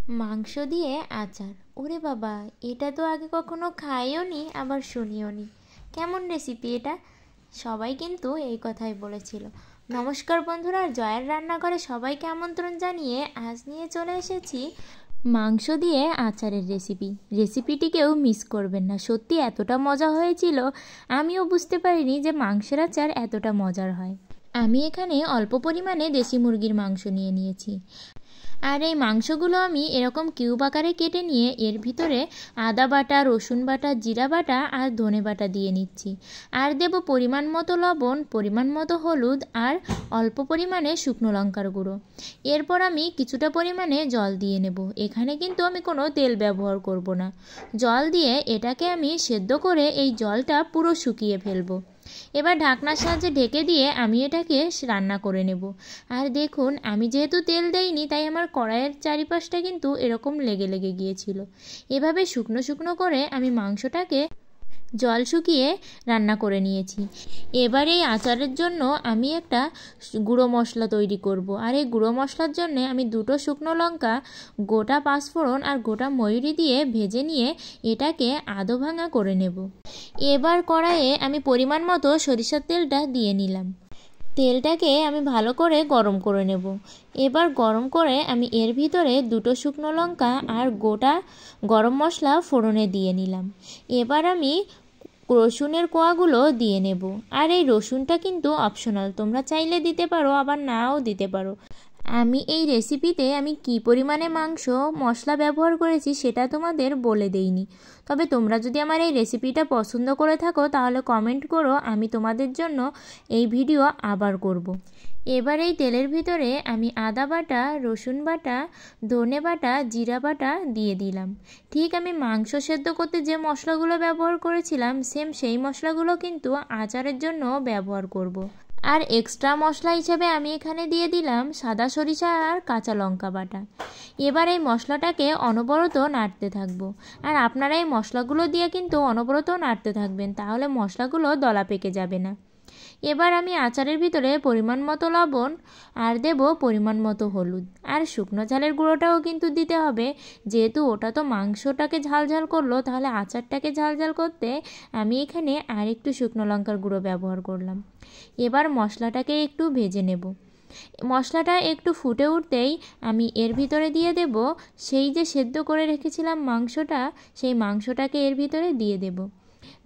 মাংস দিয়ে আচার। ওরে বাবা, এটা তো আগে কখনো খাইও নি, আবার শুনিও নি। কেমন রেসিপি এটা? সবাই কিন্তু এই কথাই বলেছিল। নমস্কার বন্ধুরা, জয়ের রান্নাঘরে সবাইকে আমন্ত্রণ জানিয়ে আজ নিয়ে চলে এসেছি মাংস দিয়ে আচারের রেসিপিটি কেউ মিস করবেন না। সত্যি এতটা মজা হয়েছিল, আমিও বুঝতে পারিনি যে মাংসের আচার এতটা মজার হয়। আমি এখানে অল্প পরিমাণে দেশি মুরগির মাংস নিয়েছি। আর এই মাংসগুলো আমি এরকম কিউব আকারে কেটে নিয়ে এর ভিতরে আদা বাটা, রসুন বাটা, জিরা বাটা আর ধনে বাটা দিয়ে নিচ্ছি। আর দেব পরিমাণ মতো লবণ, পরিমাণ মতো হলুদ আর অল্প পরিমাণে শুকনো লঙ্কার গুঁড়ো। এরপর আমি কিছুটা পরিমাণে জল দিয়ে নেব। এখানে কিন্তু আমি কোনো তেল ব্যবহার করব না। জল দিয়ে এটাকে আমি সেদ্ধ করে এই জলটা পুরো শুকিয়ে ফেলবো। এবার ঢাকনার সাহায্যে ঢেকে দিয়ে আমি এটাকে রান্না করে নেব। আর দেখুন, আমি যেহেতু তেল দেইনি তাই আমার কড়াইয়ের চারিপাশটা কিন্তু এরকম লেগে লেগে গিয়েছিল। এভাবে শুকনো শুকনো করে আমি মাংসটাকে জল শুকিয়ে রান্না করে নিয়েছি। এবার এই আচারের জন্য আমি একটা গুঁড়ো মশলা তৈরি করব। আর এই গুঁড়ো মশলার জন্য আমি 2টো শুকনো লঙ্কা, গোটা পাঁচফোড়ন আর গোটা ময়ূরি দিয়ে ভেজে নিয়ে এটাকে আধো ভাঙা করে নেব। এবার কড়াইয়ে আমি পরিমাণ মতো সরিষার তেলটা দিয়ে নিলাম। তেলটাকে আমি ভালো করে গরম করে নেব। এবার গরম করে আমি এর ভিতরে 2টো শুকনো লঙ্কা আর গোটা গরম মশলা ফোড়নে দিয়ে নিলাম। এবার আমি রসুনের কোয়াগুলো দিয়ে নেব। আর এই রসুনটা কিন্তু অপশনাল, তোমরা চাইলে দিতে পারো, আবার নাও দিতে পারো। আমি এই রেসিপিতে আমি কী পরিমাণে মাংস মশলা ব্যবহার করেছি সেটা তোমাদের বলে দেইনি। তবে তোমরা যদি আমার এই রেসিপিটা পছন্দ করে থাকো তাহলে কমেন্ট করো, আমি তোমাদের জন্য এই ভিডিও আবার করব। এবার এই তেলের ভিতরে আমি আদা বাটা, রসুন বাটা, ধনে বাটা, জিরা বাটা দিয়ে দিলাম। ঠিক আমি মাংস সেদ্ধ করতে যে মশলাগুলো ব্যবহার করেছিলাম সেম সেই মশলাগুলো কিন্তু আচারের জন্য ব্যবহার করব। আর এক্সট্রা মশলা হিসেবে আমি এখানে দিয়ে দিলাম সাদা সরিষা আর কাঁচা লঙ্কা বাটা। এবার এই মশলাটাকে অনবরত নাড়তে থাকবো। আর আপনারা এই মশলাগুলো দিয়ে কিন্তু অনবরত নাড়তে থাকবেন, তাহলে মশলাগুলো দলা পেকে যাবে না। এবার আমি আচারের ভিতরে পরিমাণ মতো লবণ আর দেব পরিমাণ মতো হলুদ। আর শুকনো ঝালের গুঁড়োটাও কিন্তু দিতে হবে, যেহেতু ওটা তো মাংসটাকে ঝাল ঝাল করলো, তাহলে আচারটাকে ঝাল ঝাল করতে আমি এখানে আর একটু শুকনো লঙ্কার গুঁড়ো ব্যবহার করলাম। এবার মশলাটাকে একটু ভেজে নেব। মশলাটা একটু ফুটে উঠতেই আমি এর ভিতরে দিয়ে দেব সেই যে সেদ্ধ করে রেখেছিলাম মাংসটা, সেই মাংসটাকে এর ভিতরে দিয়ে দেব।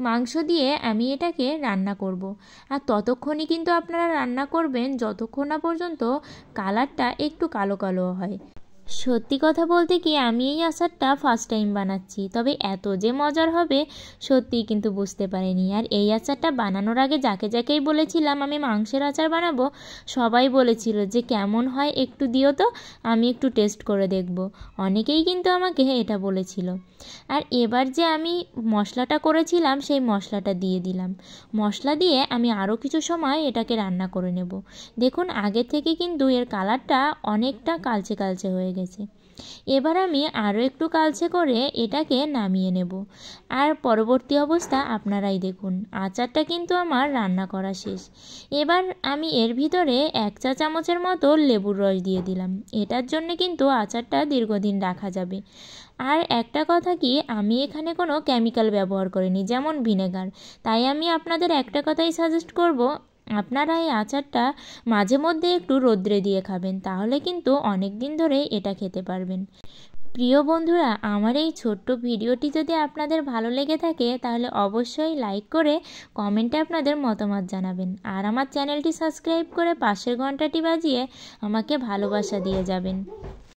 মাংস দিয়ে আমি এটাকে রান্না করব। আর ততক্ষণই কিন্তু আপনারা রান্না করবেন যতক্ষণ না পর্যন্ত কালারটা একটু কালো কালো হয়। সত্যি কথা বলতে কি, আমি এই আচারটা ফার্স্ট টাইম বানাচ্ছি, তবে এত যে মজার হবে সত্যিই কিন্তু বুঝতে পারিনি। আর এই আচারটা বানানোর আগে যাকে যাকেই বলেছিলাম আমি মাংসের আচার বানাবো, সবাই বলেছিল যে কেমন হয় একটু দিও তো, আমি একটু টেস্ট করে দেখব। অনেকেই কিন্তু আমাকে এটা বলেছিল। আর এবার যে আমি মশলাটা করেছিলাম সেই মশলাটা দিয়ে দিলাম। মশলা দিয়ে আমি আরও কিছু সময় এটাকে রান্না করে নেব। দেখুন, আগে থেকে কিন্তু এর কালারটা অনেকটা কালচে কালচে হয়ে গেছে। এবার আমি আরও একটু কালচে করে এটাকে নামিয়ে নেব। আর পরবর্তী অবস্থা আপনারাই দেখুন। আচারটা কিন্তু আমার রান্না করা শেষ। এবার আমি এর ভিতরে 1 চা চামচের মতো লেবুর রস দিয়ে দিলাম। এটার জন্য কিন্তু আচারটা দীর্ঘদিন রাখা যাবে। আর একটা কথা কি, আমি এখানে কোনো কেমিক্যাল ব্যবহার করিনি, যেমন ভিনেগার। তাই আমি আপনাদের একটা কথাই সাজেস্ট করব, আপনারা এই আচারটা মাঝে মধ্যে একটু রোদ্রে দিয়ে খাবেন, তাহলে কিন্তু অনেক দিন ধরে এটা খেতে পারবেন। প্রিয় বন্ধুরা, আমার এই ছোট্ট ভিডিওটি যদি আপনাদের ভালো লেগে থাকে তাহলে অবশ্যই লাইক করে কমেন্টে আপনাদের মতামত জানাবেন। আর আমার চ্যানেলটি সাবস্ক্রাইব করে পাশের ঘন্টাটি বাজিয়ে আমাকে ভালোবাসা দিয়ে যাবেন।